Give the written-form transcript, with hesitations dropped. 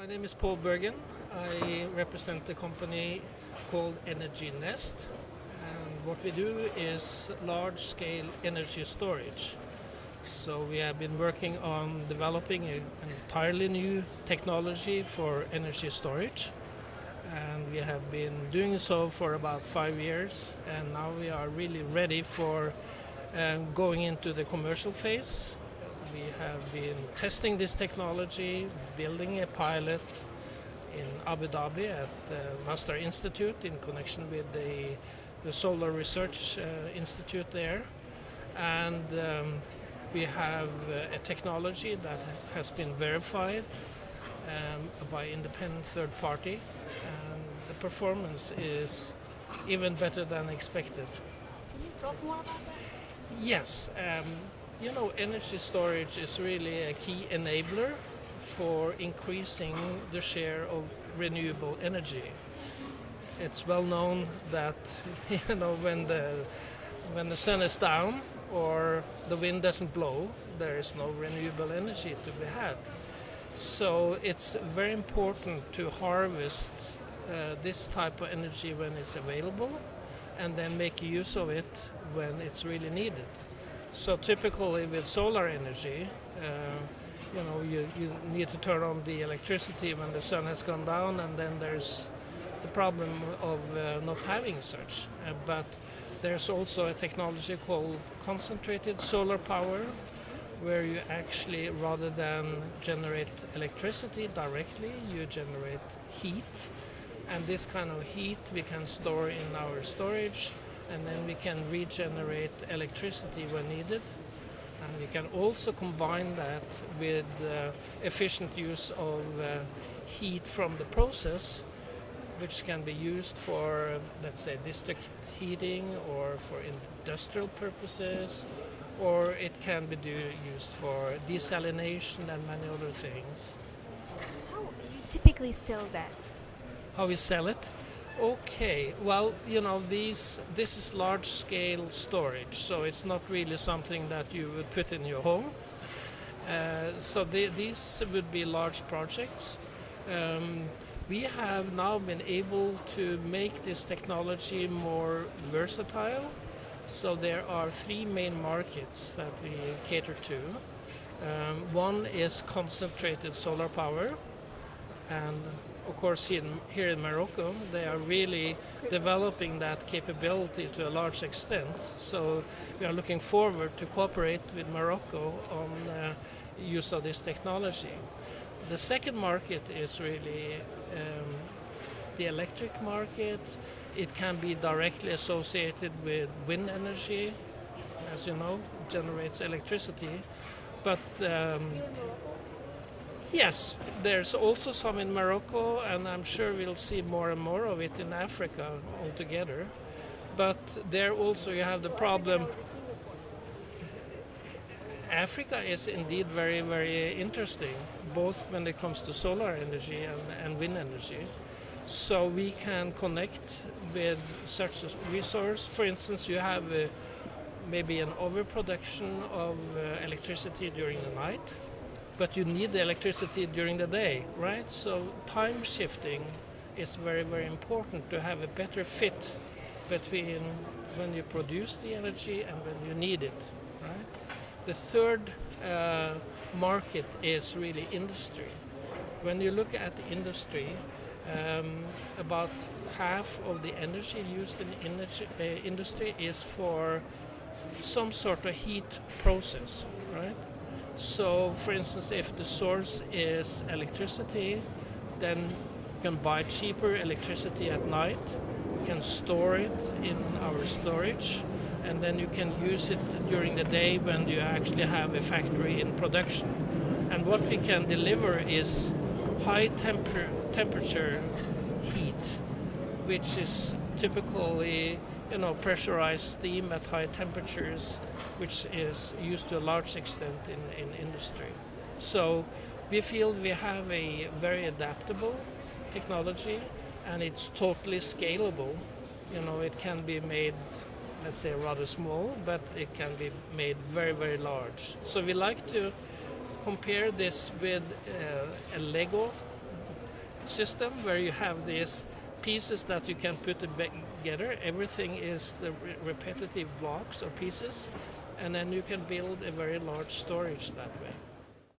My name is G Bergan. I represent the company called Energy Nest, and what we do is large-scale energy storage. So we have been working on developing an entirely new technology for energy storage, and we have been doing so for about 5 years, and now we are really ready for going into the commercial phase. We have been testing this technology, building a pilot in Abu Dhabi at the Master Institute in connection with the Solar Research Institute there. And we have a technology that has been verified by independent third party, and the performance is even better than expected. Can you talk more about that? Yes. Energy storage is really a key enabler for increasing the share of renewable energy. It's well known that when the sun is down or the wind doesn't blow, there is no renewable energy to be had. So it's very important to harvest this type of energy when it's available and then make use of it when it's really needed. So typically with solar energy, you need to turn on the electricity when the sun has gone down, and then there's the problem of not having such. But there's also a technology called concentrated solar power, where you actually, rather than generate electricity directly, you generate heat. And this kind of heat we can store in our storage, and then we can regenerate electricity when needed. And we can also combine that with efficient use of heat from the process, which can be used for, let's say, district heating or for industrial purposes, or it can be used for desalination and many other things. How do you typically sell that? How we sell it? Okay, well, this is large-scale storage, so it's not really something that you would put in your home. These would be large projects. We have now been able to make this technology more versatile. So there are 3 main markets that we cater to. One is concentrated solar power, and of course, here in Morocco, they are really developing that capability to a large extent. So we are looking forward to cooperate with Morocco on use of this technology. The second market is really the electric market. It can be directly associated with wind energy, as you know, generates electricity. But yes, there's also some in Morocco, and I'm sure we'll see more and more of it in Africa altogether. But there also you have the problem. Africa is indeed very, very interesting, both when it comes to solar energy and wind energy. So we can connect with such a resource. For instance, you have maybe an overproduction of electricity during the night, but you need the electricity during the day, right? So time shifting is very, very important to have a better fit between when you produce the energy and when you need it, right? The third market is really industry. When you look at the industry, about half of the energy used in industry is for some sort of heat process, right? So, for instance, if the source is electricity, then you can buy cheaper electricity at night. You can store it in our storage, and then you can use it during the day when you actually have a factory in production. And what we can deliver is high temperature heat, which is typically pressurized steam at high temperatures, which is used to a large extent in industry. So we feel we have a very adaptable technology, and it's totally scalable. It can be made, let's say, rather small, but it can be made very, very large. So we like to compare this with a Lego system where you have these pieces that you can put together. Everything is the repetitive blocks or pieces, and then you can build a very large storage that way.